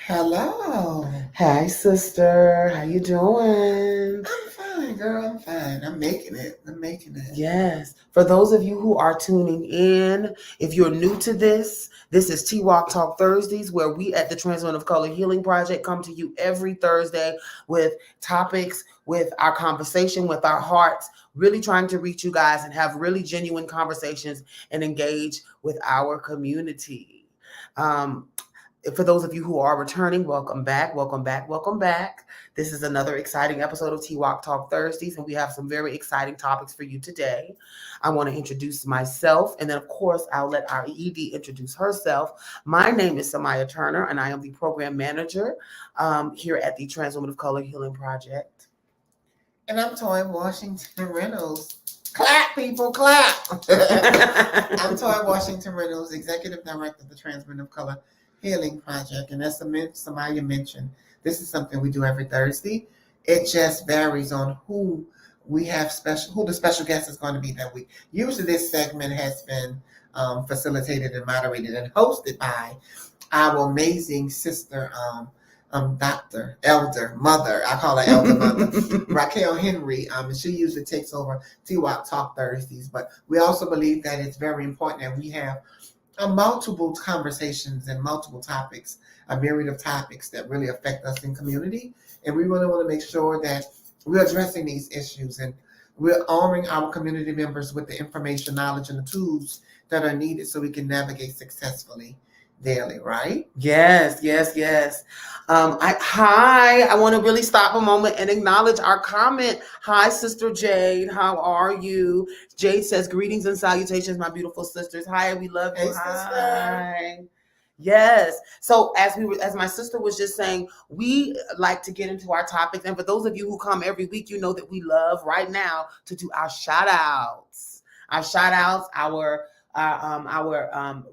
Hello. Hi, sister. How you doing? I'm fine, girl. I'm fine. I'm making it. Yes. For those of you who are tuning in, if you're new to this is Twoc Talk Thursdays, where we at the Transformative of Color Healing Project come to you every Thursday with topics, with our conversation, with our hearts, really trying to reach you guys and have really genuine conversations and engage with our community. Um, for those of you who are returning, welcome back, welcome back, welcome back. This is another exciting episode of Twoc Talk Thursdays, and we have some very exciting topics for you today. I want to introduce myself, and then, of course, I'll let our ED introduce herself. My name is Samaya Turner, and I am the program manager here at the Trans Women of Color Healing Project. And I'm Toy Washington Reynolds. Clap, people, clap. I'm Toy Washington Reynolds, Executive Director of the Trans Women of Color Healing Project. And as Samaya mentioned, this is something we do every Thursday. It just varies on who we have who the special guest is going to be that week. Usually this segment has been facilitated and moderated and hosted by our amazing sister, Dr. Elder Mother. I call her Elder Mother, Raquel Henry. She usually takes over Twoc Talk Thursdays. But we also believe that it's very important that we have multiple conversations and multiple topics, a myriad of topics that really affect us in community. And we really want to make sure that we're addressing these issues and we're honoring our community members with the information, knowledge, and the tools that are needed so we can navigate successfully daily, right? Yes. I want to really stop a moment and acknowledge our comment. Hi, Sister Jade. How are you? Jade says, greetings and salutations, my beautiful sisters. Hi, we love you. Hey, sister. Yes. So as my sister was just saying, we like to get into our topics. And for those of you who come every week, you know that we love right now to do our shout outs. Our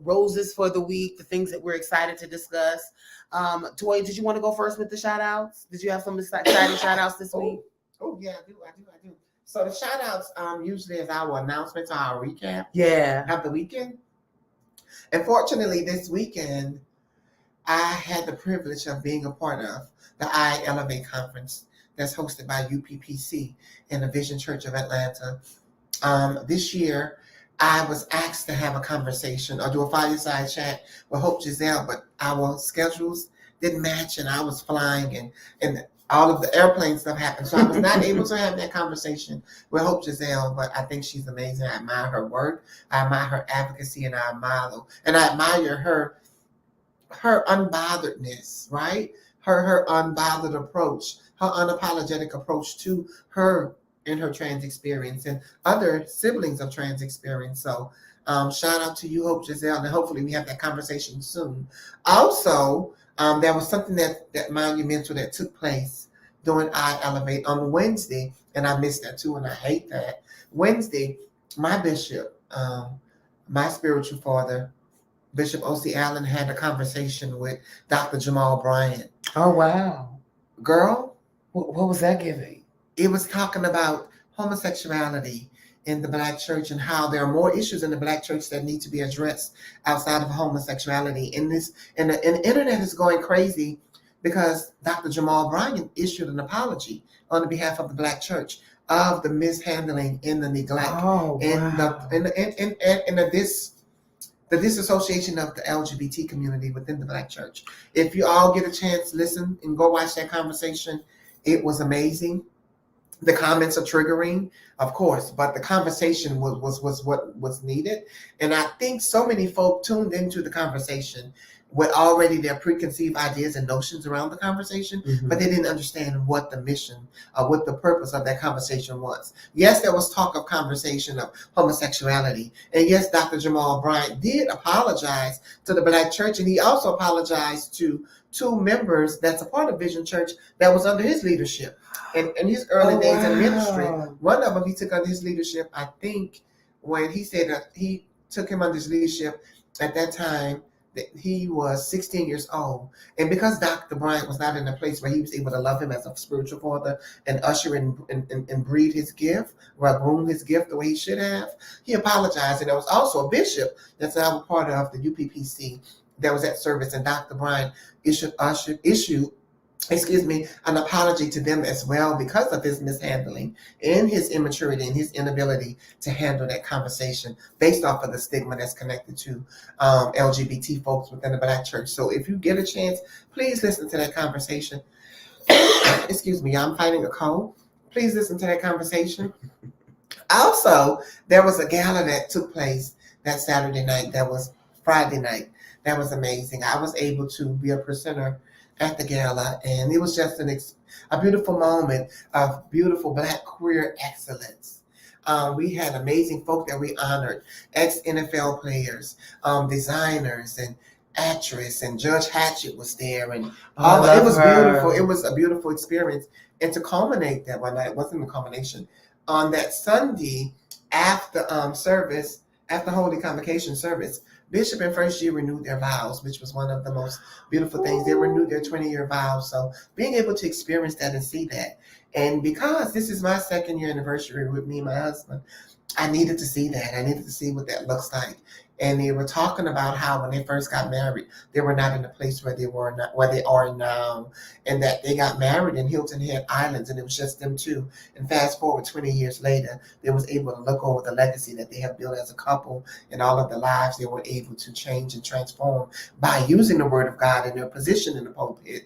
roses for the week, the things that we're excited to discuss. Toy, did you want to go first with the shout outs? Did you have some exciting shout outs this week? Oh yeah, I do. So the shout outs usually is our announcements, our recap of the weekend. Unfortunately, this weekend I had the privilege of being a part of the I Elevate conference that's hosted by UPPC and the Vision Church of Atlanta. This year I was asked to have a conversation or do a fireside chat with Hope Giselle, but our schedules didn't match and I was flying and all of the airplane stuff happened. So I was not able to have that conversation with Hope Giselle, but I think she's amazing. I admire her work. I admire her advocacy and I admire her unbotheredness, right? Her unbothered approach, her unapologetic approach to her in her trans experience and other siblings of trans experience. So shout out to you, Hope Giselle, and hopefully we have that conversation soon. Also, there was something that monumental that took place during I Elevate on Wednesday, and I missed that too, and I hate that. Wednesday, my bishop, my spiritual father, Bishop O.C. Allen, had a conversation with Dr. Jamal Bryant. Oh, wow. Girl. What was that giving? It was talking about homosexuality in the Black church and how there are more issues in the Black church that need to be addressed outside of homosexuality. And the internet is going crazy because Dr. Jamal Bryant issued an apology on the behalf of the Black church of the mishandling and the neglect and the disassociation of the LGBT community within the Black church. If you all get a chance, listen and go watch that conversation. It was amazing. The comments are triggering, of course, but the conversation was what was needed. And I think so many folk tuned into the conversation with already their preconceived ideas and notions around the conversation, but they didn't understand what the mission or what the purpose of that conversation was. Yes, there was talk of conversation of homosexuality. And yes, Dr. Jamal Bryant did apologize to the Black church, and he also apologized to two members that's a part of Vision Church that was under his leadership. In his early days in ministry, one of them he took under his leadership, I think, when he said that he took him under his leadership at that time, that he was 16 years old. And because Dr. Bryant was not in a place where he was able to love him as a spiritual father and usher and breed his gift, or groom his gift the way he should have, he apologized. And there was also a bishop that's now a part of the UPPC that was at service, and Dr. Brian issued an apology to them as well because of his mishandling and his immaturity and his inability to handle that conversation based off of the stigma that's connected to LGBT folks within the Black church. So if you get a chance, please listen to that conversation. Excuse me, I'm fighting a cold. Please listen to that conversation. Also, there was a gala that took place that Saturday night. That was Friday night. That was amazing. I was able to be a presenter at the gala, and it was just a beautiful moment of beautiful Black queer excellence. We had amazing folk that we honored, ex-NFL players, designers, and actress, and Judge Hatchett was there, and it was beautiful. It was a beautiful experience. And to culminate that one night, it wasn't a culmination. On that Sunday after service, after Holy Convocation service, Bishop and First Year renewed their vows, which was one of the most beautiful things. They renewed their 20-year vows. So being able to experience that and see that. And because this is my second year anniversary with me and my husband, I needed to see that. I needed to see what that looks like. And they were talking about how when they first got married, they were not in the place where they are now, and that they got married in Hilton Head Islands, and it was just them two. And fast forward 20 years later, they was able to look over the legacy that they have built as a couple and all of the lives they were able to change and transform by using the Word of God in their position in the pulpit.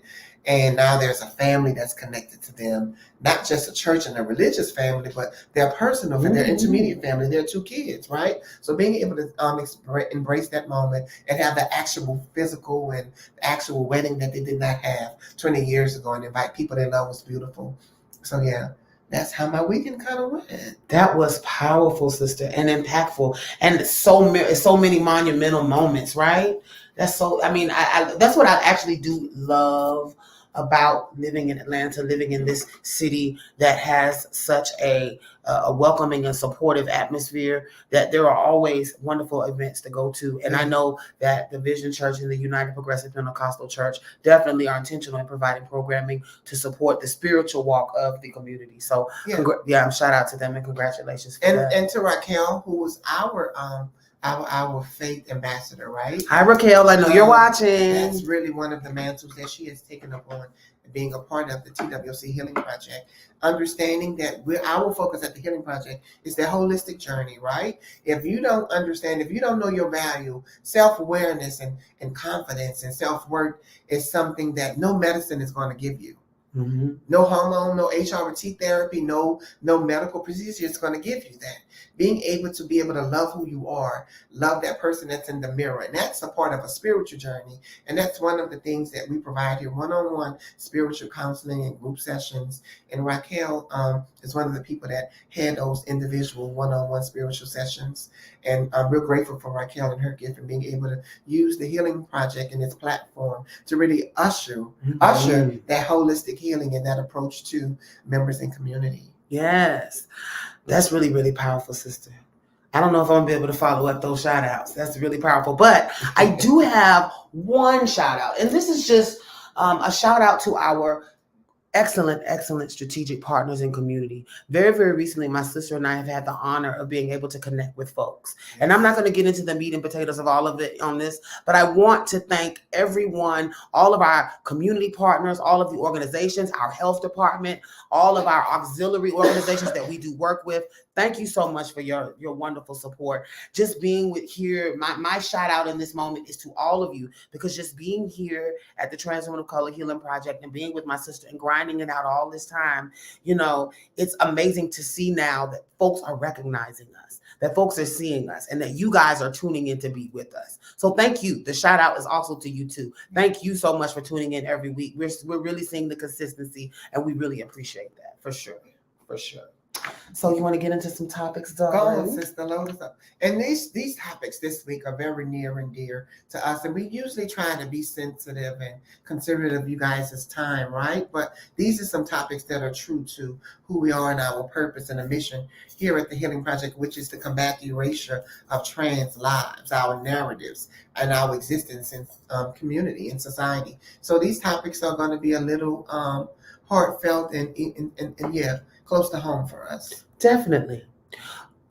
And now there's a family that's connected to them, not just a church and a religious family, but their personal and their intermediate family, their two kids, right? So being able to embrace that moment and have the actual physical and actual wedding that they did not have 20 years ago and invite people they love was beautiful. So yeah, that's how my weekend kind of went. That was powerful, sister, and impactful, and so many monumental moments, right? That's so. I mean, I that's what I actually do love about living in Atlanta, living in this city that has such a welcoming and supportive atmosphere, that there are always wonderful events to go to. And I know that the Vision Church and the United Progressive Pentecostal Church definitely are intentional in providing programming to support the spiritual walk of the community. So shout out to them and congratulations for that. And to Raquel, who was our faith ambassador, right? Hi, Raquel. I know you're watching. That's really one of the mantles that she has taken up on, being a part of the TWC Healing Project. Understanding that our focus at the Healing Project is the holistic journey, right? If you don't understand, if you don't know your value, self-awareness and confidence and self-worth is something that no medicine is going to give you. Mm-hmm. No hormone, no HRT therapy, no medical procedure is going to give you that. Being able to love who you are, love that person that's in the mirror. And that's a part of a spiritual journey. And that's one of the things that we provide here, one-on-one spiritual counseling and group sessions. And Raquel is one of the people that had those individual one-on-one spiritual sessions. And I'm real grateful for Raquel and her gift and being able to use the Healing Project and its platform to really usher that holistic healing and that approach to members and community. Yes. That's really, really powerful, sister. I don't know if I'm going to be able to follow up those shout outs. That's really powerful. But I do have one shout out. And this is just a shout out to our excellent strategic partners and community. Very, very recently, my sister and I have had the honor of being able to connect with folks. And I'm not going to get into the meat and potatoes of all of it on this, but I want to thank everyone, all of our community partners, all of the organizations, our health department, all of our auxiliary organizations that we do work with. Thank you so much for your wonderful support. Just being here, my shout out in this moment is to all of you, because just being here at the Trans Women of Color Healing Project and being with my sister and grinding it out all this time, it's amazing to see now that folks are recognizing us, that folks are seeing us, and that you guys are tuning in to be with us. So thank you. The shout out is also to you too. Thank you so much for tuning in every week. We're really seeing the consistency, and we really appreciate that for sure. So you want to get into some topics, darling? Go on, sister, load us up. And these topics this week are very near and dear to us, and we usually try to be sensitive and considerate of you guys' time, right? But these are some topics that are true to who we are and our purpose and a mission here at the Healing Project, which is to combat the erasure of trans lives, our narratives, and our existence in community and society. So these topics are going to be a little heartfelt and close to home for us. Definitely.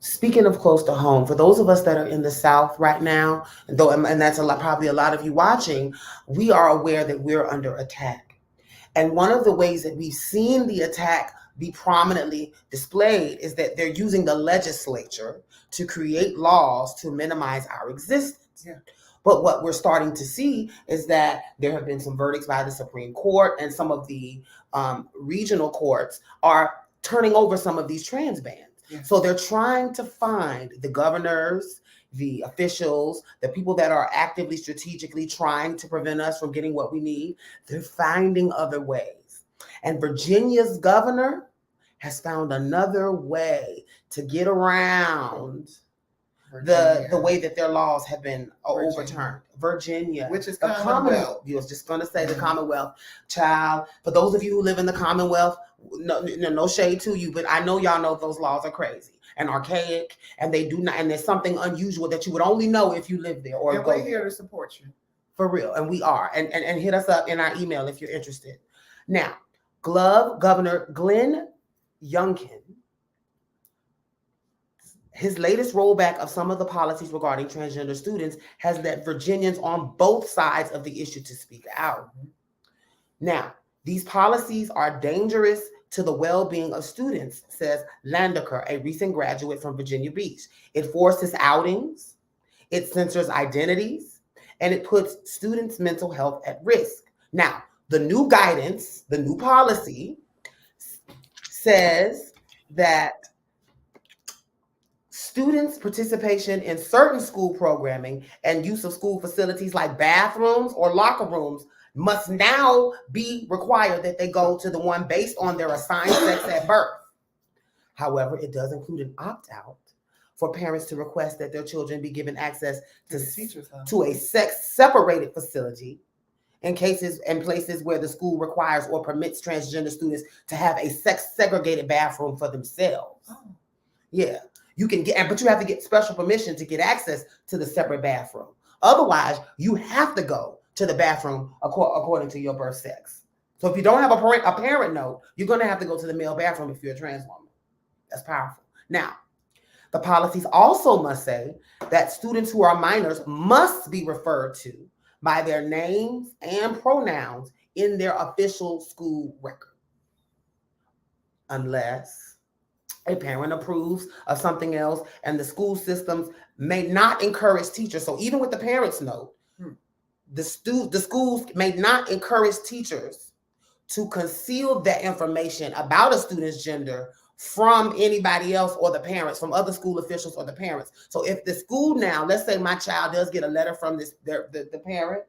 Speaking of close to home, for those of us that are in the South right now, and that's a lot, probably a lot of you watching, we are aware that we're under attack. And one of the ways that we've seen the attack be prominently displayed is that they're using the legislature to create laws to minimize our existence. Yeah. But what we're starting to see is that there have been some verdicts by the Supreme Court, and some of the regional courts are turning over some of these trans bans. Yeah. So they're trying to find the governors, the officials, the people that are actively strategically trying to prevent us from getting what we need. They're finding other ways. And Virginia's governor has found another way to get around the way that their laws have been overturned. Virginia, which is the Commonwealth. You was just going to say the Commonwealth, child. For those of you who live in the Commonwealth, no shade to you, but I know y'all know those laws are crazy and archaic, and they do not. And there's something unusual that you would only know if you live there or and go we're here to support you. For real, and we are. And hit us up in our email if you're interested. Now, Governor Glenn Youngkin, his latest rollback of some of the policies regarding transgender students has led Virginians on both sides of the issue to speak out. Now, these policies are dangerous to the well-being of students, says Landecker, a recent graduate from Virginia Beach. It forces outings, it censors identities, and it puts students' mental health at risk. Now, the new guidance, the new policy says that students' participation in certain school programming and use of school facilities like bathrooms or locker rooms must now be required that they go to the one based on their assigned sex at birth. However, it does include an opt-out for parents to request that their children be given access to a sex-separated facility in cases and places where the school requires or permits transgender students to have a sex-segregated bathroom for themselves. Oh. Yeah. You can get, but you have to get special permission to get access to the separate bathroom. Otherwise, you have to go to the bathroom according to your birth sex. So if you don't have a parent note, you're going to have to go to the male bathroom if you're a trans woman. That's powerful. Now, the policies also must say that students who are minors must be referred to by their names and pronouns in their official school record, unless a parent approves of something else, and the school systems may not encourage teachers. So even with the parents' note, the schools may not encourage teachers to conceal that information about a student's gender from anybody else or the parents, from other school officials or the parents. So if the school now, let's say my child does get a letter from the parent,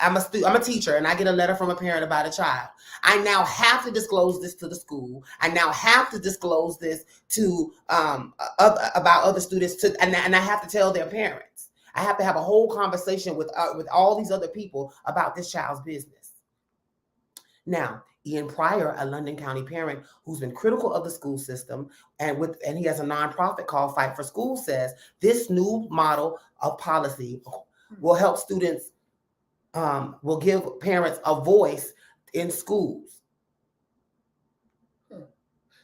I'm a teacher and I get a letter from a parent about a child. I now have to disclose this to the school. I now have to disclose this to about other students and I have to tell their parents. I have to have a whole conversation with all these other people about this child's business. Now, Ian Pryor, a London County parent who's been critical of the school system and he has a nonprofit called Fight for School, says this new model of policy will help students. Will give parents a voice in schools.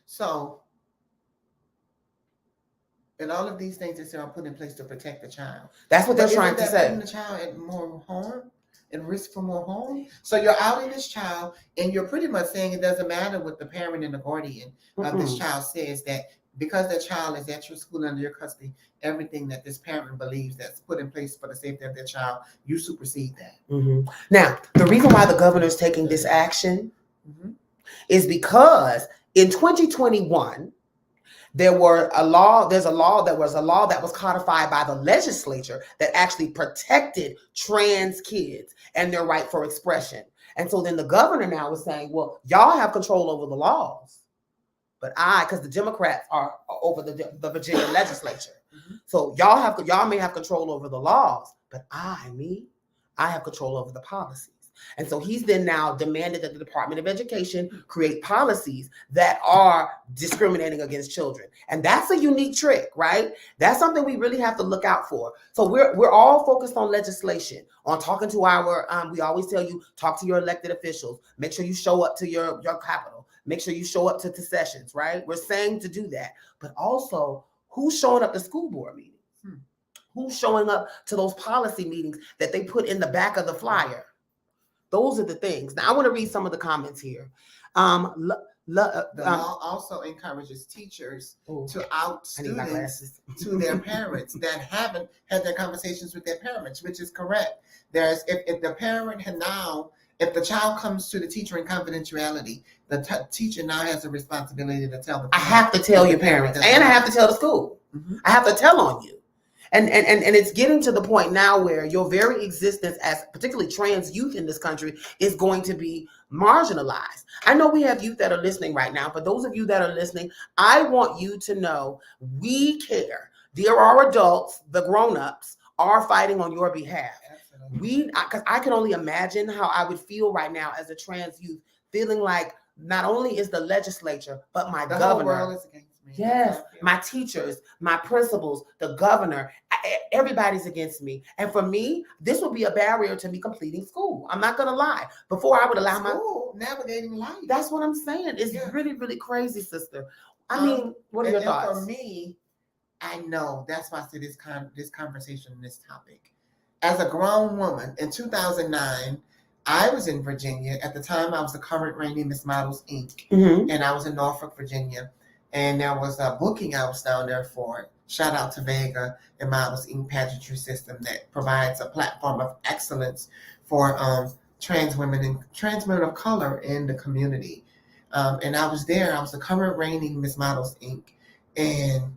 So, and all of these things that are put in place to protect the child. That's what they're trying to say. Putting the child at more harm and risk for more harm. So you're outing this child, and you're pretty much saying it doesn't matter what the parent and the guardian of this child says, that because the child is at your school under your custody, everything that this parent believes that's put in place for the safety of their child, you supersede that. Now, the reason why the governor is taking this action is because in 2021, there was a law that was codified by the legislature that actually protected trans kids and their right for expression. And so then the governor now is saying, well, y'all have control over the laws. But because the Democrats are over the Virginia legislature. So y'all may have control over the laws, but I have control over the policies. And so he's then now demanded that the Department of Education create policies that are discriminating against children. And that's a unique trick, right? That's something we really have to look out for. So we're all focused on legislation, on talking to we always tell you, talk to your elected officials, make sure you show up to your capital, make sure you show up to sessions, right? We're saying to do that, but also Who's showing up to school board meetings? Hmm. Who's showing up to those policy meetings that they put in the back of the flyer? Those are the things. Now, I want to read some of the comments here. The law also encourages teachers to out students to their parents that haven't had their conversations with their parents, which is correct. There's if the parent had now, if the child comes to the teacher in confidentiality, the teacher now has a responsibility to tell the parent. I have to tell your parents, and I have to tell the school. Mm-hmm. I have to tell on you. And it's getting to the point now where your very existence as particularly trans youth in this country is going to be marginalized. I know we have youth that are listening right now. For those of you that are listening, I want you to know we care. There are adults, the grown-ups, are fighting on your behalf. Because I can only imagine how I would feel right now as a trans youth, feeling like not only is the legislature, but my governor. Whole world is against me. Yes, my teachers, my principals, the governor, everybody's against me. And for me, this would be a barrier to me completing school. I'm not going to lie. Before I would allow navigating life. That's what I'm saying. It's really, really crazy, sister. I mean, what are your thoughts? For me, I know that's why I say this conversation, this topic. As a grown woman, in 2009, I was in Virginia. At the time, I was the current reigning Miss Models, Inc. Mm-hmm. And I was in Norfolk, Virginia. And there was a booking I was down there for. Shout out to Vega and Models Inc. pageantry system that provides a platform of excellence for trans women and trans women of color in the community. And I was there. I was the current reigning Miss Models Inc. And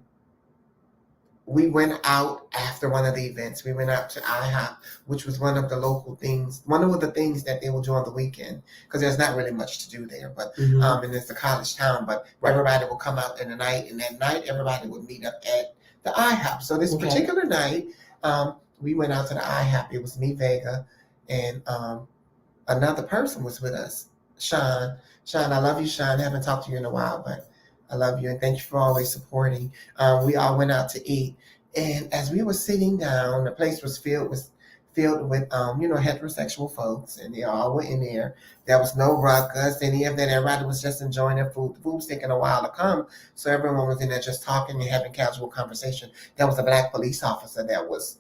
we went out after one of the events. We went out to IHOP, which was one of the local things, one of the things that they will do on the weekend, because there's not really much to do there. But and it's a college town, but everybody will come out in the night, and that night everybody would meet up at the IHOP. So this particular night, we went out to the IHOP. It was me, Vega, and another person was with us, Sean. Sean, I love you, Sean. I haven't talked to you in a while, but I love you and thank you for always supporting. We all went out to eat, and as we were sitting down, the place was filled with heterosexual folks, and they all were in there. There was no ruckus, any of that. Everybody was just enjoying their food. The food was taking a while to come, so everyone was in there just talking and having casual conversation. There was a Black police officer that was,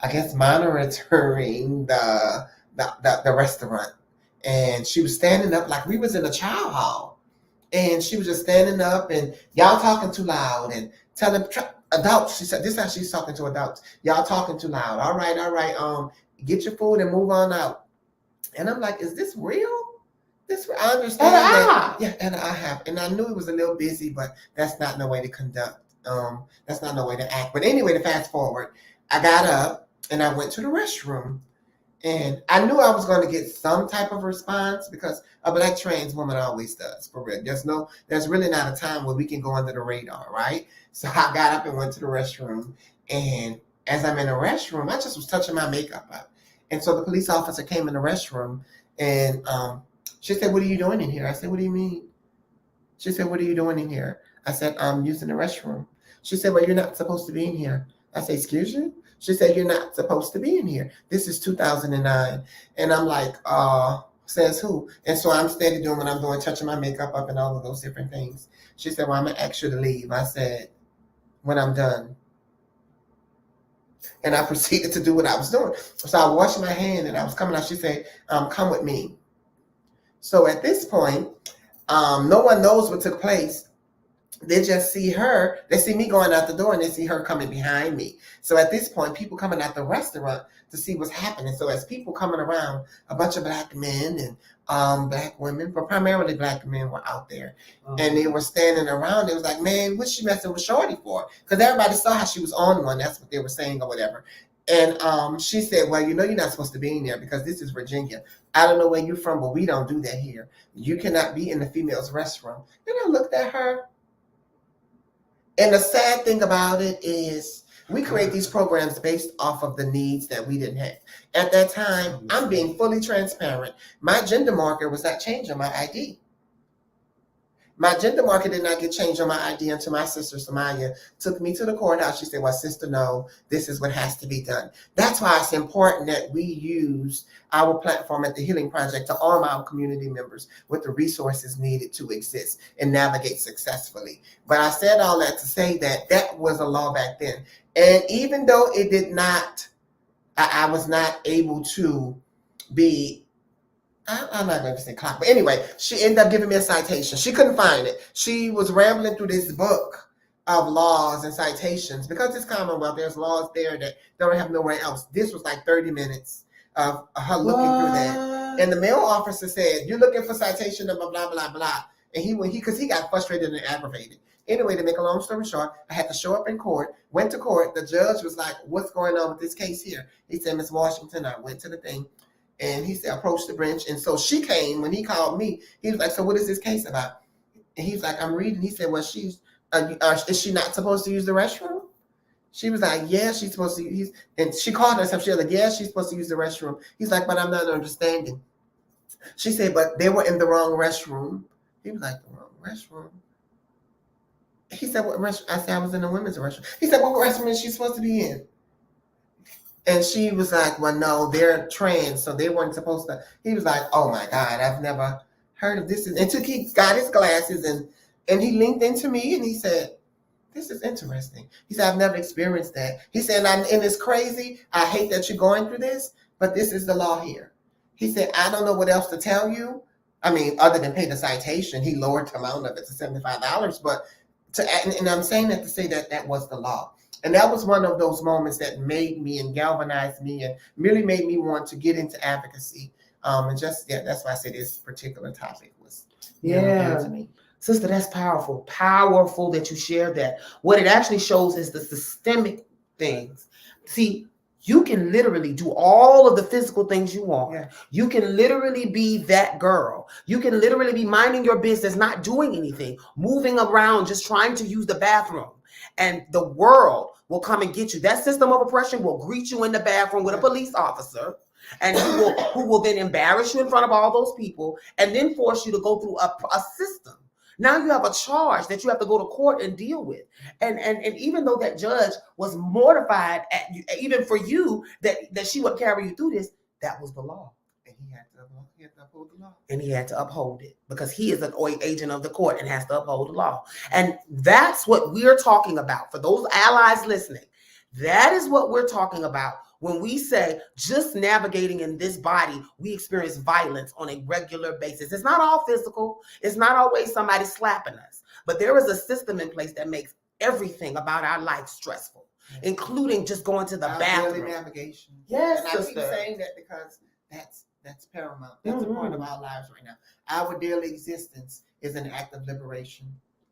I guess, monitoring the restaurant, and she was standing up like we was in a chow hall. And she was just standing up and y'all talking too loud and telling adults, she said, this is how she's talking to adults. Y'all talking too loud. All right. Get your food and move on out. And I'm like, is this real? I understand that. Yeah, and I have. And I knew it was a little busy, but that's not no way to conduct. That's not no way to act. But anyway, to fast forward, I got up and I went to the restroom. And I knew I was going to get some type of response because a Black trans woman always does, for real. There's really not a time where we can go under the radar, right? So I got up and went to the restroom. And as I'm in the restroom, I just was touching my makeup up. And so the police officer came in the restroom and she said, "What are you doing in here?" I said, "What do you mean?" She said, "What are you doing in here?" I said, "I'm using the restroom." She said, "Well, you're not supposed to be in here." I said, "Excuse you?" She said, "You're not supposed to be in here. This is 2009. And I'm like, says who? And so I'm steady doing what I'm doing, touching my makeup up and all of those different things. She said, "Well, I'm going to ask you to leave." I said, "When I'm done." And I proceeded to do what I was doing. So I washed my hand and I was coming out. She said, "Come with me." So at this point, no one knows what took place. They just see her, they see me going out the door and they see her coming behind me. So at this point, people coming out the restaurant to see what's happening. So as people coming around, a bunch of Black men and Black women, but primarily Black men were out there. And they were standing around. It was like, "Man, what's she messing with Shorty for?" Because everybody saw how she was on one. That's what they were saying or whatever. And she said, "Well, you're not supposed to be in there because this is Virginia. I don't know where you're from, but we don't do that here. You cannot be in the female's restroom." And I looked at her. And the sad thing about it is we create these programs based off of the needs that we didn't have. At that time, I'm being fully transparent. My gender marker was not changed on my ID. My gender marker did not get changed on my ID until my sister Samaya took me to the courthouse. She said, well, sister, no, this is what has to be done. That's why it's important that we use our platform at the Healing Project to arm our community members with the resources needed to exist and navigate successfully. But I said all that to say that that was a law back then. And even though it did not, I was not able to be, I'm not going to say clock, but anyway, she ended up giving me a citation. She couldn't find it. She was rambling through this book of laws and citations. Because it's Commonwealth, there's laws there that don't have nowhere else. This was like 30 minutes of her looking through that. And the male officer said, you're looking for citation number blah, blah, blah. And because he got frustrated and aggravated. Anyway, to make a long story short, I had to show up in court, went to court. The judge was like, what's going on with this case here? He said, Miss Washington, I went to the thing. And he said, approach the bench. And so she came when he called me. He was like, so what is this case about? And he's like, I'm reading. He said, well, is she not supposed to use the restroom? She was like, yeah, she's supposed to use. And she called herself. She was like, yeah, she's supposed to use the restroom. He's like, but I'm not understanding. She said, but they were in the wrong restroom. He was like, the wrong restroom? He said, what restroom? I said, I was in the women's restroom. He said, what restroom is she supposed to be in? And she was like, well, no, they're trans, so they weren't supposed to. He was like, oh, my God, I've never heard of this. Until he got his glasses, and he linked into me, and he said, this is interesting. He said, I've never experienced that. He said, and it's crazy. I hate that you're going through this, but this is the law here. He said, I don't know what else to tell you. I mean, other than pay the citation, he lowered the amount of it to $75, but and I'm saying that to say that that was the law. And that was one of those moments that made me and galvanized me and really made me want to get into advocacy. And that's why I say this particular topic was to me. Sister, that's powerful. Powerful that you shared that. What it actually shows is the systemic things. See, you can literally do all of the physical things you want. Yeah. You can literally be that girl. You can literally be minding your business, not doing anything, moving around, just trying to use the bathroom. And the world will come and get you. That system of oppression will greet you in the bathroom with a police officer, and who will then embarrass you in front of all those people and then force you to go through a system. Now you have a charge that you have to go to court and deal with. And even though that judge was mortified at you, even for you, that she would carry you through this, that was the law. And he had to uphold the law. And he had to uphold it because he is an agent of the court and has to uphold the law. And that's what we're talking about. For those allies listening, that is what we're talking about when we say just navigating in this body, we experience violence on a regular basis. It's not all physical. It's not always somebody slapping us. But there is a system in place that makes everything about our life stressful, including just going to the bathroom. Daily navigation. Yes, and I keep saying that because that's paramount. That's a part of our lives right now. Our daily existence is an act of liberation.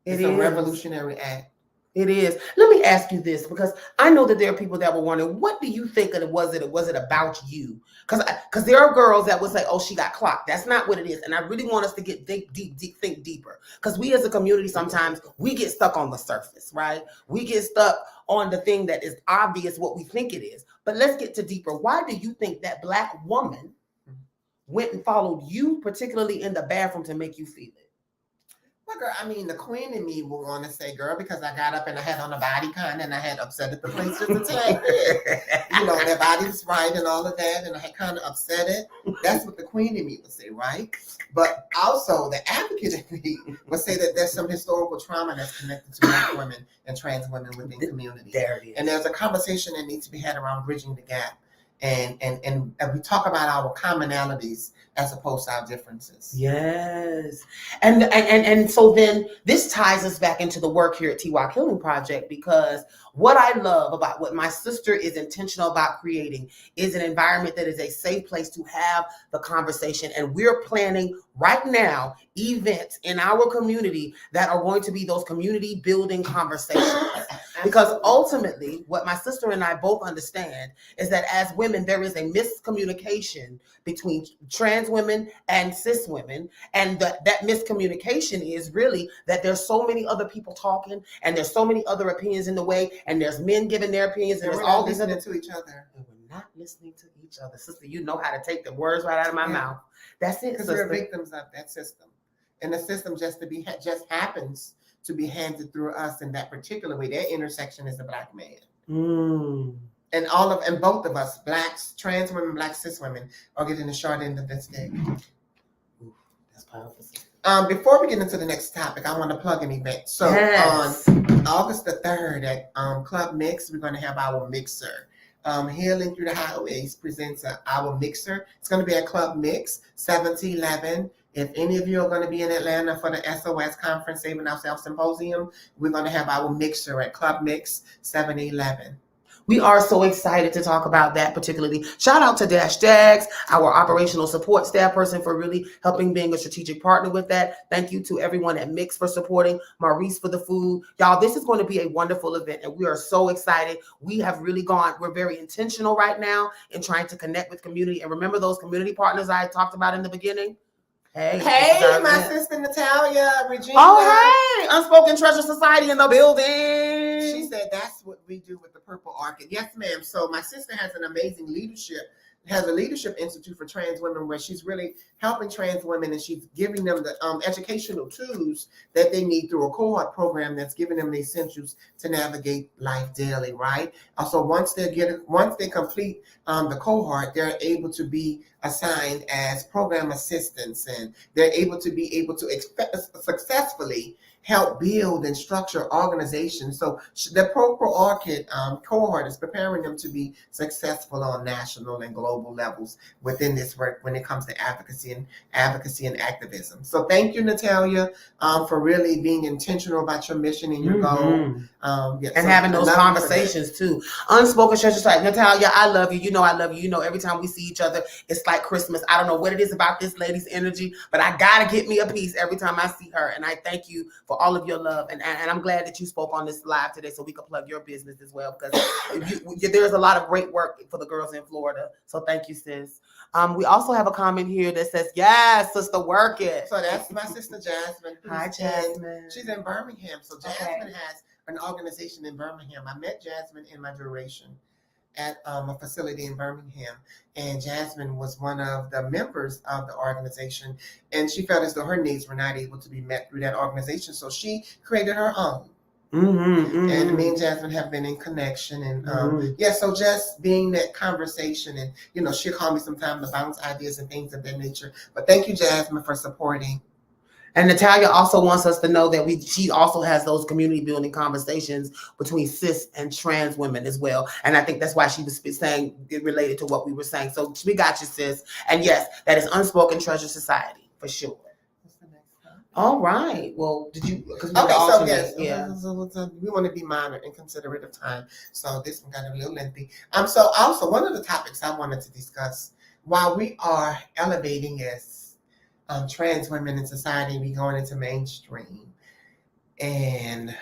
It's a revolutionary act. It is. Let me ask you this, because I know that there are people that were wondering, what do you think was it about you? Because there are girls that would say, oh, she got clocked. that's not what it is. And I really want us to think deeper, because we as a community, sometimes we get stuck on the surface, right? We get stuck on the thing that is obvious, what we think it is. But let's get to deeper. Why do you think that Black woman went and followed you, particularly in the bathroom, to make you feel it? Well, girl, I mean, the queen in me will want to say, girl, because I got up and I had on a body con and I had upset at the place just a tad bit. You know, their body was right and all of that, and I had kind of upset it. That's what the queen in me would say, right? But also the advocate in me would say that there's some historical trauma that's connected to Black women and trans women within communities. There it is. And there's a conversation that needs to be had around bridging the gap. And we talk about our commonalities as opposed to our differences. Yes. And so then this ties us back into the work here at Twoc Healing Project, because what I love about what my sister is intentional about creating is an environment that is a safe place to have the conversation. And we're planning right now events in our community that are going to be those community building conversations. Because ultimately, what my sister and I both understand is that as women, there is a miscommunication between trans women and cis women. And that miscommunication is really that there's so many other people talking, and there's so many other opinions in the way, and there's men giving their opinions, and there's all these other to each other. And we're not listening to each other. Sister, you know how to take the words right out of my mouth. That's it, because sister. we're victims of that system. and the system just happens to be handed through us in that particular way. Their intersection is a Black man. And both of us, Blacks, trans women, Black cis women, are getting the short end of this stick. That's powerful. Before we get into the next topic, I want to plug an event. So Yes. on August the 3rd at Club Mix, we're going to have our mixer. Healing Through the Highways presents our mixer. It's going to be at Club Mix, 7-11. If any of you are going to be in Atlanta for the SOS Conference, Saving Ourselves Symposium, we're going to have our mixer at Club Mix, 7-11. We are so excited to talk about that particularly. Shout out to Dash Jags, our operational support staff person, for really helping being a strategic partner with that. Thank you to everyone at Mix for supporting, Maurice for the food. Y'all, this is going to be a wonderful event, and we are so excited. We're very intentional right now in trying to connect with community. And remember those community partners I talked about in the beginning? Hey, my sister Natalia, Regina. Oh, hey, Unspoken Treasure Society in the building. She said that's what we do with the Purple Orchid. Yes, ma'am. So my sister has an amazing leadership institute for trans women where she's really helping trans women, and she's giving them the educational tools that they need through a cohort program that's giving them the essentials to navigate life daily, right? Also, once they complete the cohort, they're able to be assigned as program assistants, and they're able to successfully help build and structure organizations. So the Purple Orchid cohort is preparing them to be successful on national and global levels within this work when it comes to advocacy and activism. So thank you, Natalia, for really being intentional about your mission and your goal. Having those conversations too. Unspoken Treasure Society. Natalia, I love you. You know I love you. You know every time we see each other, it's like Christmas. I don't know what it is about this lady's energy, but I gotta get me a piece every time I see her. And I thank you for all of your love. And I'm glad that you spoke on this live today so we can plug your business as well, because there's a lot of great work for the girls in Florida. So thank you, sis. We also have a comment here that says, yes, sister, work it. So that's my sister Jasmine. Hi, Jasmine. She's in Birmingham. So Jasmine has an organization in Birmingham. I met Jasmine in my duration at a facility in Birmingham, and Jasmine was one of the members of the organization, and she felt as though her needs were not able to be met through that organization, so she created her own. And me and Jasmine have been in connection, and so just being that conversation, and she'll call me sometime to bounce ideas and things of that nature. But thank you, Jasmine, for supporting. And Natalia also wants us to know that she also has those community building conversations between cis and trans women as well. And I think that's why she was saying it related to what we were saying. So we got you, sis. And yes, that is Unspoken Treasure Society for sure. What's the next time? All right. Well, did you? Okay, so yes, we want to be moderate and considerate of time. So this one got a little lengthy. So also one of the topics I wanted to discuss while we are elevating as trans women in society, we going into mainstream, and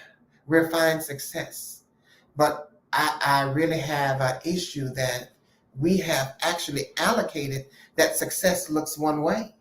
we're finding success. But I really have an issue that we have actually allocated that success looks one way.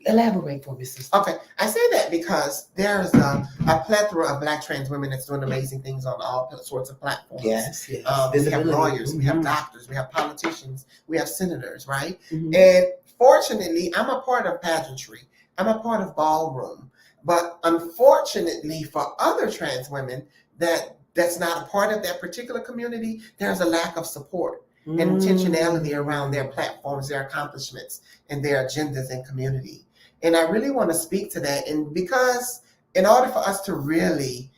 Elaborate for me, sister. Okay, I say that because there's a plethora of Black trans women that's doing amazing things on all sorts of platforms. Yes. We have lawyers, we have doctors, we have politicians, we have senators, right? And fortunately, I'm a part of pageantry. I'm a part of ballroom. But unfortunately for other trans women that's not a part of that particular community, there's a lack of support and intentionality around their platforms, their accomplishments, and their agendas and community. And I really want to speak to that. And because in order for us to really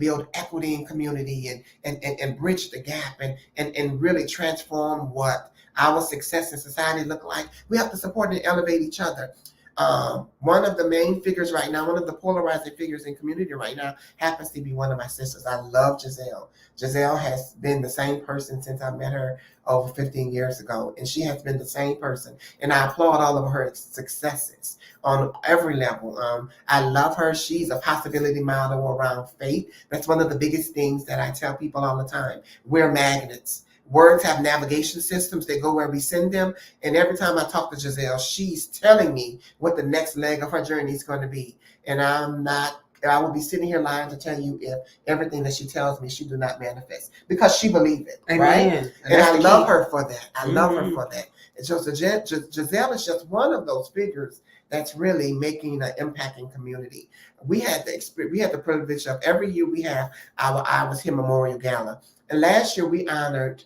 build equity in community and bridge the gap and really transform what our success in society look like, we have to support and elevate each other. One of the main figures right now, one of the polarizing figures in community right now happens to be one of my sisters. I love Giselle. Giselle has been the same person since I met her over 15 years ago, and she has been the same person. And I applaud all of her successes on every level. I love her. She's a possibility model around faith. That's one of the biggest things that I tell people all the time. We're magnets. Words have navigation systems. They go where we send them. And every time I talk to Giselle, she's telling me what the next leg of her journey is going to be. And I will be sitting here lying to tell you if everything that she tells me, she do not manifest, because she believes it. Amen. Right? And I love her for that. I love her for that. So Giselle is just one of those figures that's really making an impact in community. We had the privilege of every year we have our I Was Here Memorial Gala. And last year we honored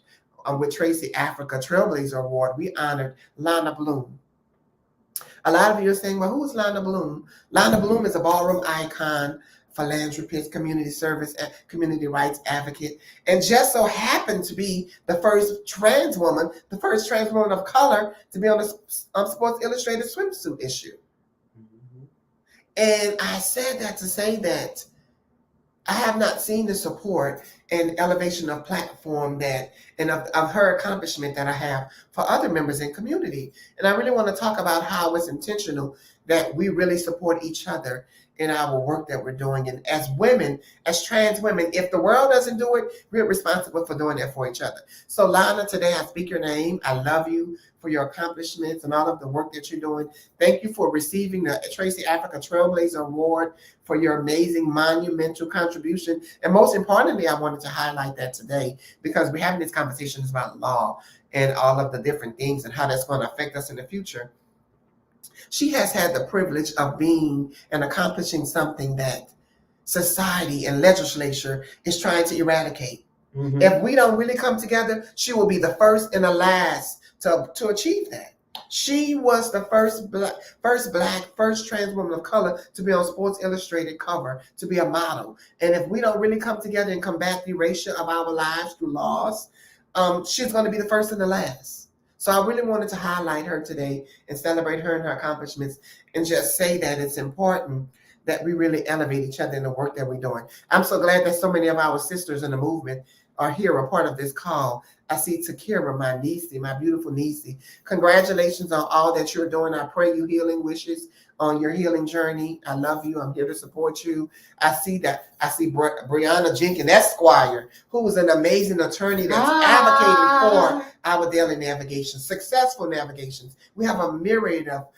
with Tracy Africa Trailblazer Award, we honored Lana Bloom. A lot of you are saying, well, who is Lana Bloom? Lana Bloom is a ballroom icon, philanthropist, community service, community rights advocate, and just so happened to be the first trans woman of color to be on the Sports Illustrated swimsuit issue. Mm-hmm. And I said that to say that I have not seen the support and elevation of platform that and of her accomplishment that I have for other members in community. And I really want to talk about how it's intentional that we really support each other in our work that we're doing. And as women, as trans women, if the world doesn't do it, we're responsible for doing it for each other. So Lana, today I speak your name. I love you for your accomplishments and all of the work that you're doing. Thank you for receiving the Tracy Africa Trailblazer Award for your amazing monumental contribution. And most importantly, I wanted to highlight that today because we're having these conversations about law and all of the different things and how that's going to affect us in the future. She has had the privilege of being and accomplishing something that society and legislature is trying to eradicate. Mm-hmm. If we don't really come together, she will be the first and the last to achieve that. She was the first trans woman of color to be on Sports Illustrated cover, to be a model. And if we don't really come together and combat the erasure of our lives through laws, she's going to be the first and the last. So I really wanted to highlight her today and celebrate her and her accomplishments and just say that it's important that we really elevate each other in the work that we're doing. I'm so glad that so many of our sisters in the movement are here, a part of this call. I see Takira, my niece, my beautiful niece. Congratulations on all that you're doing. I pray you healing wishes on your healing journey. I love you. I'm here to support you. I see Brianna Jenkins, Esquire, who is an amazing attorney that's advocating for our daily navigation, successful navigations. We have a myriad of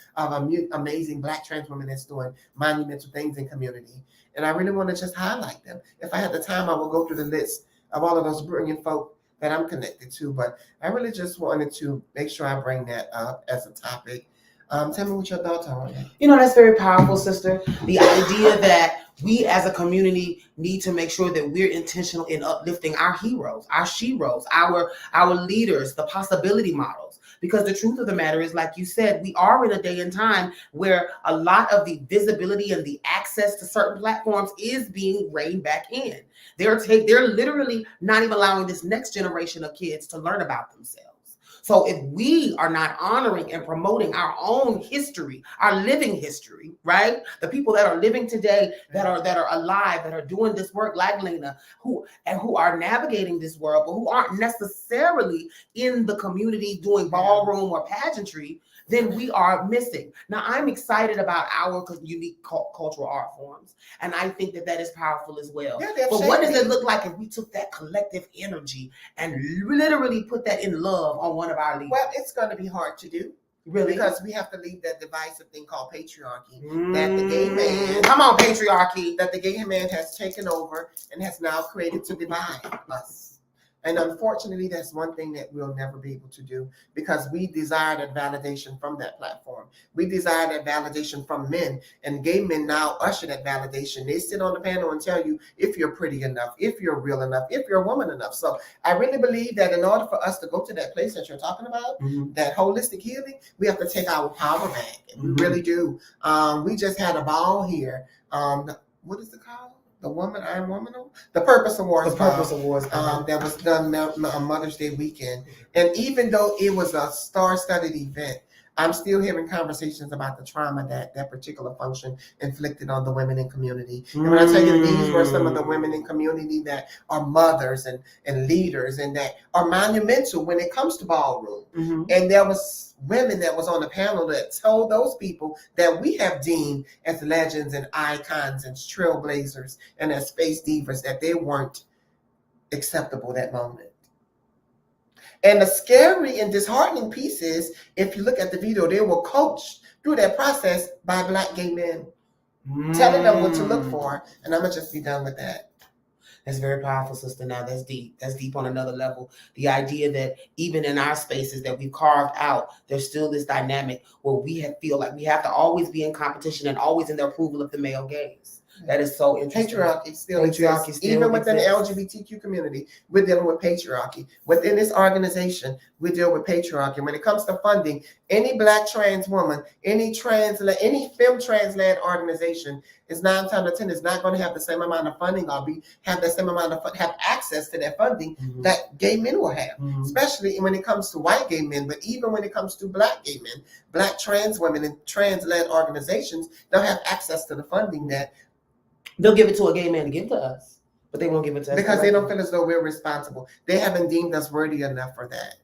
amazing Black trans women that's doing monumental things in community. And I really want to just highlight them. If I had the time, I will go through the list of all of those brilliant folk that I'm connected to, but I really just wanted to make sure I bring that up as a topic. Tell me what your thoughts are on that. You know, that's very powerful, sister. The idea that we as a community need to make sure that we're intentional in uplifting our heroes, our sheroes, our leaders, the possibility models. Because the truth of the matter is, like you said, we are in a day and time where a lot of the visibility and the access to certain platforms is being reined back in. They're literally not even allowing this next generation of kids to learn about themselves. So if we are not honoring and promoting our own history, our living history, right? The people that are living today, that are alive, that are doing this work like Lena, who are navigating this world, but who aren't necessarily in the community doing ballroom or pageantry, then we are missing. Now, I'm excited about our unique cultural art forms, and I think that is powerful as well. Yeah, but what does it look like if we took that collective energy and literally put that in love on one of our leaders? Well, it's going to be hard to do. Really? Because we have to leave that divisive thing called patriarchy. That the gay man... Come on, patriarchy. That the gay man has taken over and has now created to divide us. And unfortunately, that's one thing that we'll never be able to do because we desire that validation from that platform. We desire that validation from men, and gay men now usher that validation. They sit on the panel and tell you if you're pretty enough, if you're real enough, if you're a woman enough. So I really believe that in order for us to go to that place that you're talking about, that holistic healing, we have to take our power back. We really do. We just had a ball here. What is it called? The Purpose Awards. The Purpose Awards. That was done on Mother's Day weekend. And even though it was a star-studded event, I'm still hearing conversations about the trauma that particular function inflicted on the women in community. And when I tell you these were some of the women in community that are mothers and leaders and that are monumental when it comes to ballroom. And there was women that was on the panel that told those people that we have deemed as legends and icons and trailblazers and as space divas that they weren't acceptable that moment. And the scary and disheartening piece is, if you look at the video, they were coached through that process by Black gay men, telling them what to look for. And I'm going to just be done with that. That's very powerful, sister. Now that's deep. That's deep on another level. The idea that even in our spaces that we've carved out, there's still this dynamic where feel like we have to always be in competition and always in the approval of the male gaze. That is so interesting. Patriarchy still exists. Even within the LGBTQ community, we're dealing with patriarchy. Within this organization, we deal with patriarchy. When it comes to funding, any Black trans woman, any femme trans-led organization is 9 times out of 10 is not going to have the same amount of funding or have the same amount of have access to that funding that gay men will have, especially when it comes to white gay men. But even when it comes to Black gay men, Black trans women and trans-led organizations don't have access to the funding that they'll give it to a gay man to give to us, but they won't give it to us because they don't feel as though we're responsible. They haven't deemed us worthy enough for that.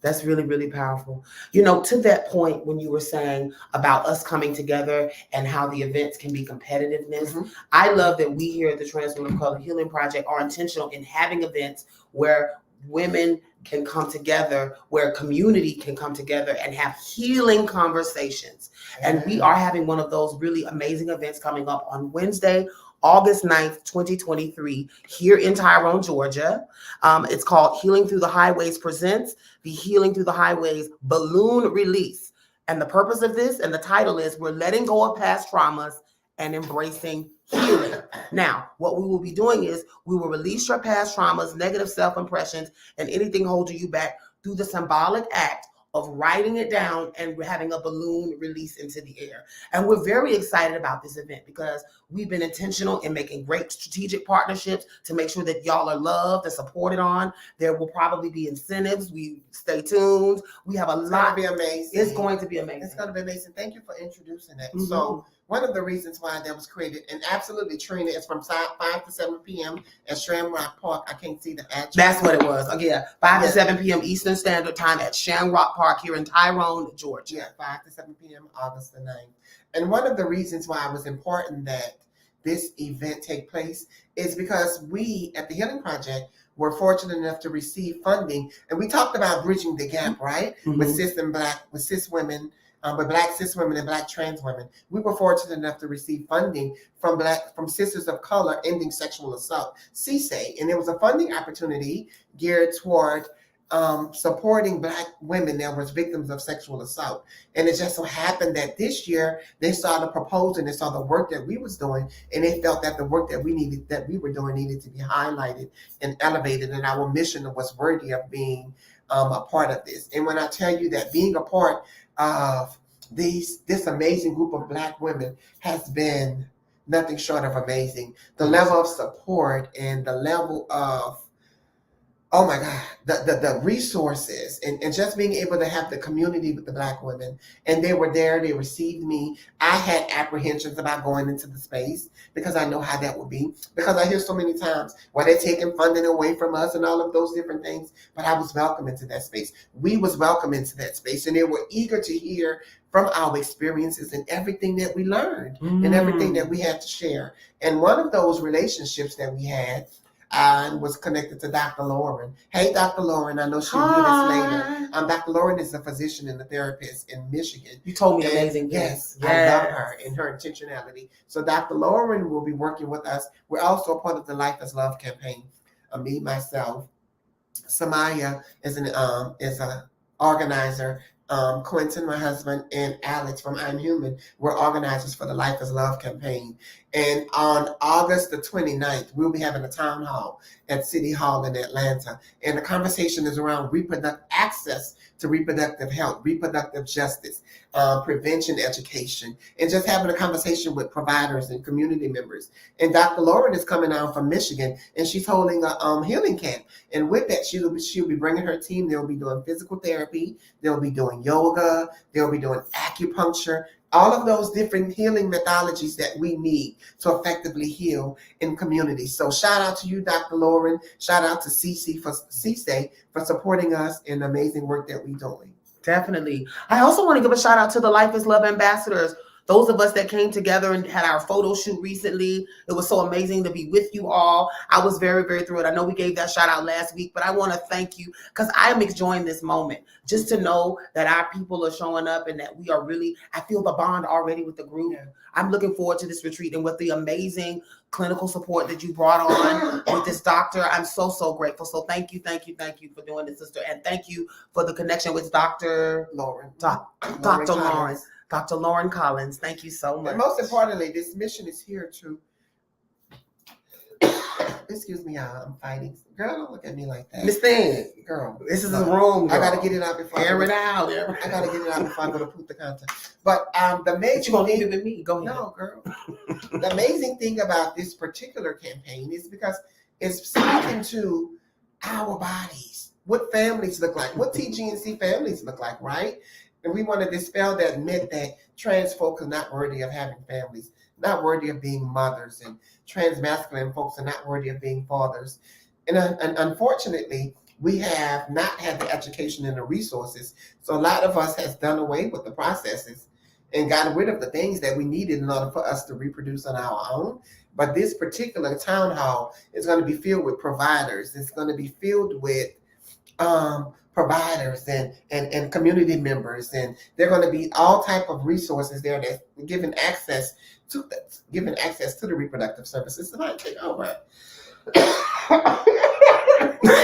That's really, really powerful. You know, to that point, when you were saying about us coming together and how the events can be competitiveness, I love that we here at the Trans Women of Color Healing Project are intentional in having events where women can come together, where community can come together and have healing conversations. And we are having one of those really amazing events coming up on Wednesday, August 9th, 2023, here in Tyrone, Georgia. It's called Healing Through the Highways Presents the Healing Through the Highways Balloon Release. And the purpose of this, and the title is, we're letting go of past traumas and embracing healing. Now, what we will be doing is we will release your past traumas, negative self-impressions, and anything holding you back through the symbolic act of writing it down and having a balloon release into the air. And we're very excited about this event because we've been intentional in making great strategic partnerships to make sure that y'all are loved and supported on. There will probably be incentives. We stay tuned. We have a lot. It's going to be amazing. It's going to be amazing. It's going to be amazing. Thank you for introducing that. So one of the reasons why that was created, and absolutely, Trina, is from 5 to 7 p.m. at Shamrock Park. I can't see the address. That's what it was. Yeah, 5 to 7 p.m. Eastern Standard Time at Shamrock Park here in Tyrone, Georgia. Yeah, 5 to 7 p.m. August the 9th. And one of the reasons why it was important that this event take place is because we at the Healing Project were fortunate enough to receive funding, and we talked about bridging the gap, right, with cis women. With Black cis women and Black trans women. We were fortunate enough to receive funding from Sisters of Color Ending Sexual Assault, CSA, and it was a funding opportunity geared toward supporting Black women that was victims of sexual assault. And it just so happened that this year they saw the proposal and they saw the work that we was doing, and they felt that the work that we were doing needed to be highlighted and elevated, and our mission was worthy of being a part of this. And when I tell you that being a part of this amazing group of Black women has been nothing short of amazing. The level of support and the level of, oh my God, the resources and just being able to have the community with the Black women. And they were there, they received me. I had apprehensions about going into the space because I know how that would be. Because I hear so many times where they're taking funding away from us and all of those different things. But I was welcome into that space. We was welcome into that space. And they were eager to hear from our experiences and everything that we learned and everything that we had to share. And one of those relationships that we had was connected to Dr. Lauren. Hey, Dr. Lauren, I know she'll do this later. Dr. Lauren is a physician and a therapist in Michigan. You told me amazing things. Yes, I love her and her intentionality. So Dr. Lauren will be working with us. We're also a part of the Life is Love campaign. Me, myself, Samaya is an organizer. Quentin, my husband, and Alex from I'm Human, we're organizers for the Life is Love campaign. And on August the 29th, we'll be having a town hall at City Hall in Atlanta. And the conversation is around access to reproductive health, reproductive justice, prevention education, and just having a conversation with providers and community members. And Dr. Lauren is coming out from Michigan, and she's holding a healing camp. And with that, she'll be bringing her team. They'll be doing physical therapy. They'll be doing yoga. They'll be doing acupuncture. All of those different healing methodologies that we need to effectively heal in communities. So shout out to you, Dr. Lauren. Shout out to CSA for supporting us in the amazing work that we're doing. Definitely. I also want to give a shout out to the Life is Love ambassadors, those of us that came together and had our photo shoot recently, it was so amazing to be with you all. I was very, very thrilled. I know we gave that shout out last week, but I want to thank you because I am enjoying this moment just to know that our people are showing up and that we are really, I feel the bond already with the group. Yeah. I'm looking forward to this retreat and with the amazing clinical support that you brought on with this doctor. I'm so, so grateful. So thank you for doing this, sister. And thank you for the connection with Dr. Lauren. Dr. Lauren. Dr. Lauren Collins. Thank you so much. And most importantly, this mission is here to, excuse me, y'all, I'm fighting. Girl, don't look at me like that. Miss Thing. Girl. This is a room. I got to get it out before Air it out. I got to get it out before I go to put the content. But the But major you gonna thing, leave it with me? Go ahead. no, girl. The amazing thing about this particular campaign is because it's speaking to our bodies, what families look like, what TGNC families look like, right? And we want to dispel that myth that trans folks are not worthy of having families, not worthy of being mothers, and trans masculine folks are not worthy of being fathers. And unfortunately, we have not had the education and the resources. So a lot of us has done away with the processes and gotten rid of the things that we needed in order for us to reproduce on our own. But this particular town hall is going to be filled with providers. It's going to be filled with providers and community members, and they're going to be all type of resources there that's giving access to the reproductive services. So I take over. Girl,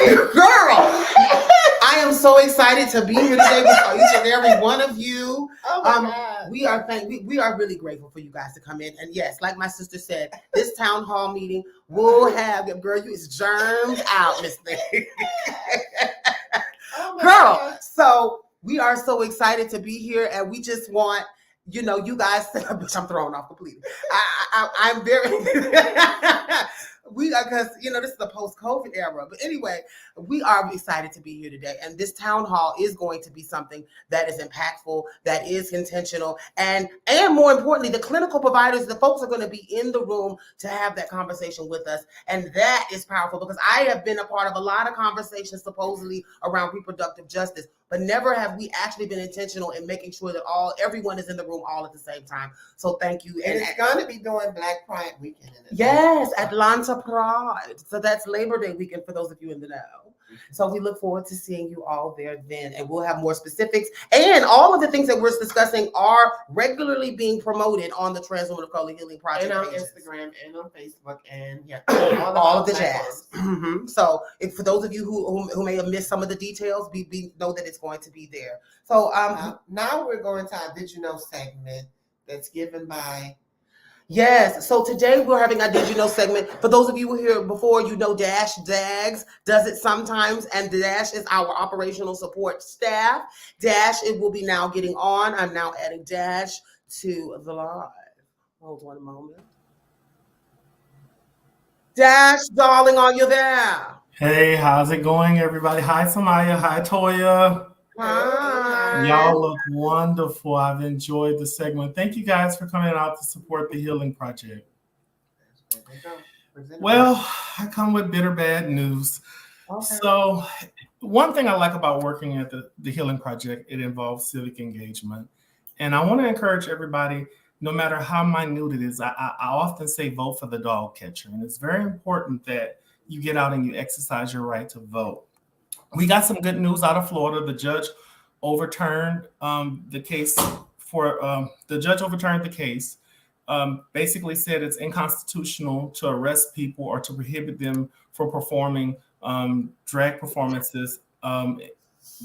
I am so excited to be here today with each and every one of you. Oh my God. We are really grateful for you guys to come in. And yes, like my sister said, this town hall meeting will have, girl, you is germs out, Miss Thing. Oh my Girl, God. so we are so excited to be here, and we just want, you know, you guys, which I'm thrown off completely. I'm very, because, you know, this is the post-COVID era. But anyway, we are excited to be here today. And this town hall is going to be something that is impactful, that is intentional. And more importantly, the clinical providers, the folks are going to be in the room to have that conversation with us. And that is powerful because I have been a part of a lot of conversations supposedly around reproductive justice, but never have we actually been intentional in making sure that everyone is in the room all at the same time. So thank you. And it's going to be during Black Pride weekend. Yes, Atlanta Pride. So that's Labor Day weekend for those of you in the know. So we look forward to seeing you all there then, and we'll have more specifics. And all of the things that we're discussing are regularly being promoted on the Trans Women of Color Healing Project And on pages. Instagram and on Facebook and all of the jazz. Mm-hmm. So for those of you who may have missed some of the details, we know that it's going to be there. So now we're going to our Did You Know segment that's given by. Yes. So today we're having our Did You Know segment. For those of you who were here before, you know Dash Dags does it sometimes, and Dash is our operational support staff. Dash, it will be now getting on. I'm now adding Dash to the live. Hold one moment. Dash, darling, are you there? Hey, how's it going, everybody? Hi, Samaya. Hi, Toya. Hi. Y'all look wonderful. I've enjoyed the segment. Thank you guys for coming out to support the Healing Project. Well, I come with bitter bad news. Okay. So one thing I like about working at the Healing Project, it involves civic engagement. And I want to encourage everybody, no matter how minute it is, I often say vote for the dog catcher. And it's very important that you get out and you exercise your right to vote. We got some good news out of Florida. The judge overturned the case basically said it's inconstitutional to arrest people or to prohibit them from performing drag performances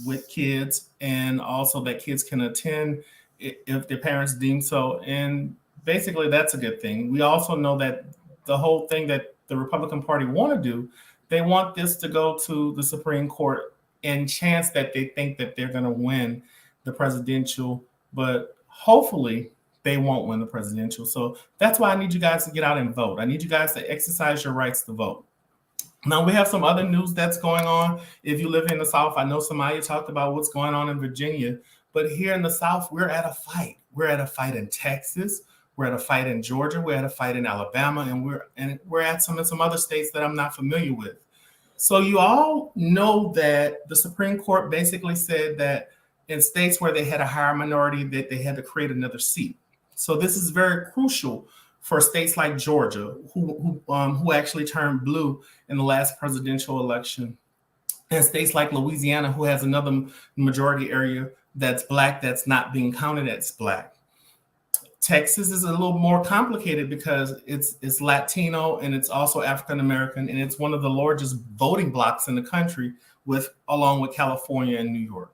with kids, and also that kids can attend if their parents deem so. And basically that's a good thing. We also know that the whole thing that the Republican Party want to do, they want this to go to the Supreme Court and chance that they think that they're going to win the presidential, but hopefully they won't win the presidential. So that's why I need you guys to get out and vote. I need you guys to exercise your rights to vote. Now, we have some other news that's going on. If you live in the South, I know Samaya talked about what's going on in Virginia, but here in the South, we're at a fight. We're at a fight in Texas. We're at a fight in Georgia. We're at a fight in Alabama, and we're at some other states that I'm not familiar with. So you all know that the Supreme Court basically said that in states where they had a higher minority, that they had to create another seat. So this is very crucial for states like Georgia, who actually turned blue in the last presidential election, and states like Louisiana, who has another majority area that's Black that's not being counted as Black. Texas is a little more complicated because it's Latino and it's also African American, and it's one of the largest voting blocks in the country, along with California and New York.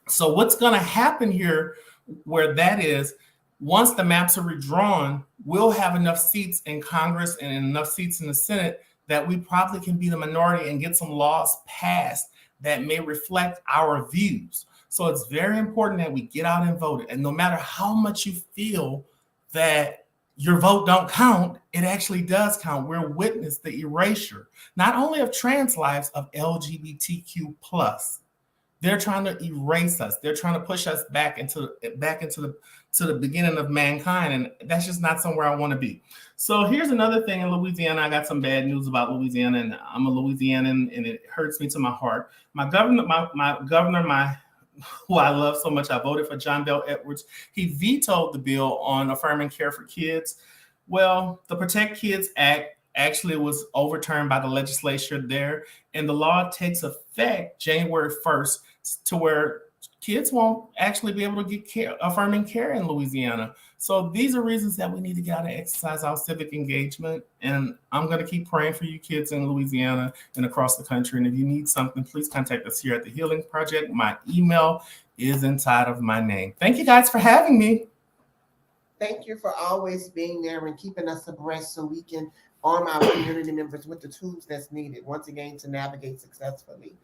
So what's going to happen here, where that is, once the maps are redrawn, we'll have enough seats in Congress and enough seats in the Senate that we probably can be the minority and get some laws passed that may reflect our views. So it's very important that we get out and vote. And no matter how much you feel that your vote don't count, it actually does count. We're witness the erasure, not only of trans lives, of LGBTQ+. They're trying to erase us. They're trying to push us back into the beginning of mankind. And that's just not somewhere I want to be. So here's another thing in Louisiana. I got some bad news about Louisiana, and I'm a Louisianan, and it hurts me to my heart. My governor, who I love so much, I voted for John Bell Edwards. He vetoed the bill on affirming care for kids. Well, the Protect Kids Act actually was overturned by the legislature there, and the law takes effect January 1st, to where kids won't actually be able to get affirming care in Louisiana. So these are reasons that we need to get out and exercise our civic engagement. And I'm going to keep praying for you kids in Louisiana and across the country. And if you need something, please contact us here at the Healing Project. My email is inside of my name. Thank you guys for having me. Thank you for always being there and keeping us abreast so we can arm our community members with the tools that's needed, once again, to navigate successfully.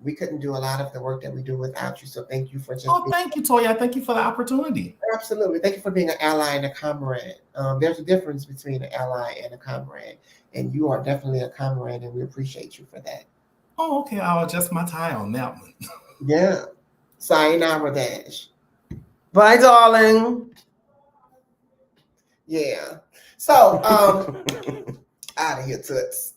We couldn't do a lot of the work that we do without you. So thank you for just thank you, Toya. Thank you for the opportunity. Absolutely. Thank you for being an ally and a comrade. There's a difference between an ally and a comrade. And you are definitely a comrade, and we appreciate you for that. Oh, okay. I'll adjust my tie on that one. Yeah. Sayonara Dash. Bye, darling. Yeah. So, out of here, Toots.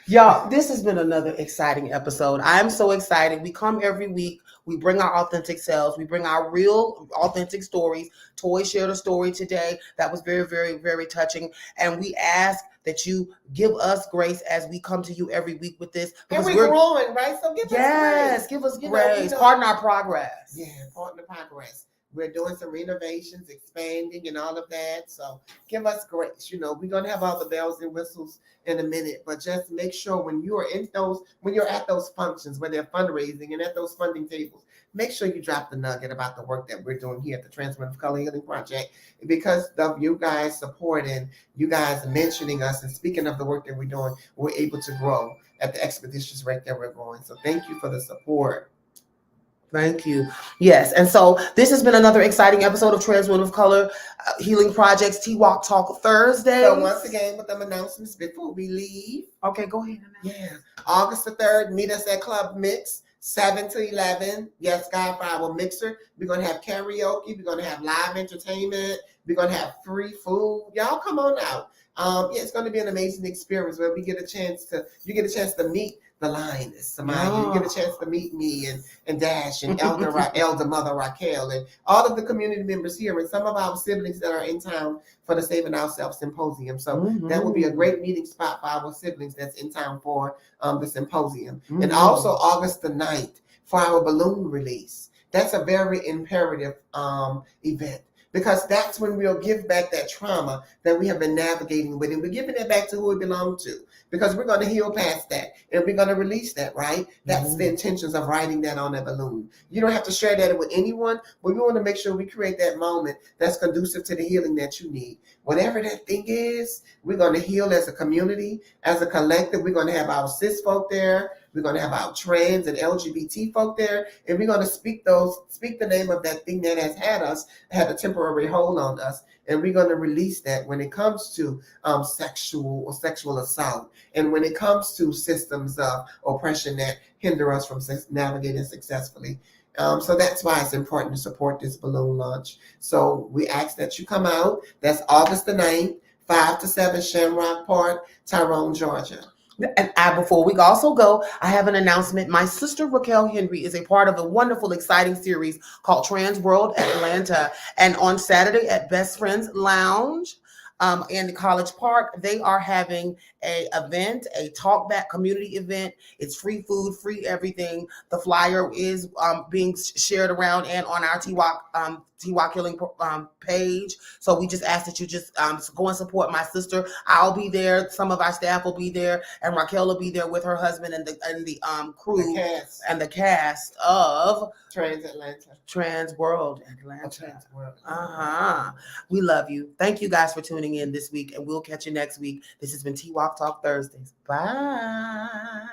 Y'all, this has been another exciting episode. I'm so excited. We come every week. We bring our authentic selves. We bring our real authentic stories. Toy shared a story today that was very, very, very touching. And we ask that you give us grace as we come to you every week with this. And we're growing, right? So give us grace. Give us grace. Pardon our progress. Yeah, pardon the progress. We're doing some renovations, expanding, and all of that. So give us grace. We're going to have all the bells and whistles in a minute, but just make sure when you're at those functions where they're fundraising and at those funding tables, make sure you drop the nugget about the work that we're doing here at the Transformative Color Healing Project, because of you guys' support and you guys mentioning us and speaking of the work that we're doing, we're able to grow at the expeditious rate that we're growing. So thank you for the support. Thank you. Yes. And so this has been another exciting episode of Trans Women of Color Healing Project's Twoc Talk Thursday. So once again, with them announcements before we leave. Okay, go ahead. Yeah. August the 3rd, meet us at Club Mix, 7 to 11. Yes, God, for our mixer. We're going to have karaoke. We're going to have live entertainment. We're going to have free food. Y'all come on out. It's going to be an amazing experience where you get a chance to meet the lioness, Samaya. You get a chance to meet me and Dash and Elder Mother Raquel and all of the community members here and some of our siblings that are in town for the Saving Ourselves Symposium. So that will be a great meeting spot for our siblings that's in town for the symposium. And also August the 9th for our balloon release. That's a very imperative event, because that's when we'll give back that trauma that we have been navigating with, and we're giving it back to who it belonged to, because we're going to heal past that and we're going to release that, right? That's the intentions of writing that on a balloon. You don't have to share that with anyone, but we want to make sure we create that moment that's conducive to the healing that you need. Whatever that thing is, we're going to heal as a community, as a collective. We're going to have our cis folk there. We're going to have our trans and LGBT folk there, and we're going to speak the name of that thing that has had a temporary hold on us, and we're going to release that when it comes to sexual assault, and when it comes to systems of oppression that hinder us from navigating successfully. So that's why it's important to support this balloon launch. So we ask that you come out. That's August the 9th, 5 to 7 Shamrock Park, Tyrone, Georgia. And before we also go, I have an announcement. My sister Raquel Henry is a part of a wonderful, exciting series called Trans World Atlanta. And on Saturday at Best Friends Lounge in College Park, they are having a event, a talk back community event. It's free food, free everything. The flyer is being shared around and on our Twoc Healing page. So we just ask that you just go and support my sister. I'll be there. Some of our staff will be there, and Raquel will be there with her husband and the crew and the cast of Trans World Atlanta. We love you. Thank you guys for tuning in this week, and we'll catch you next week. This has been Twoc Talk Thursdays. Bye.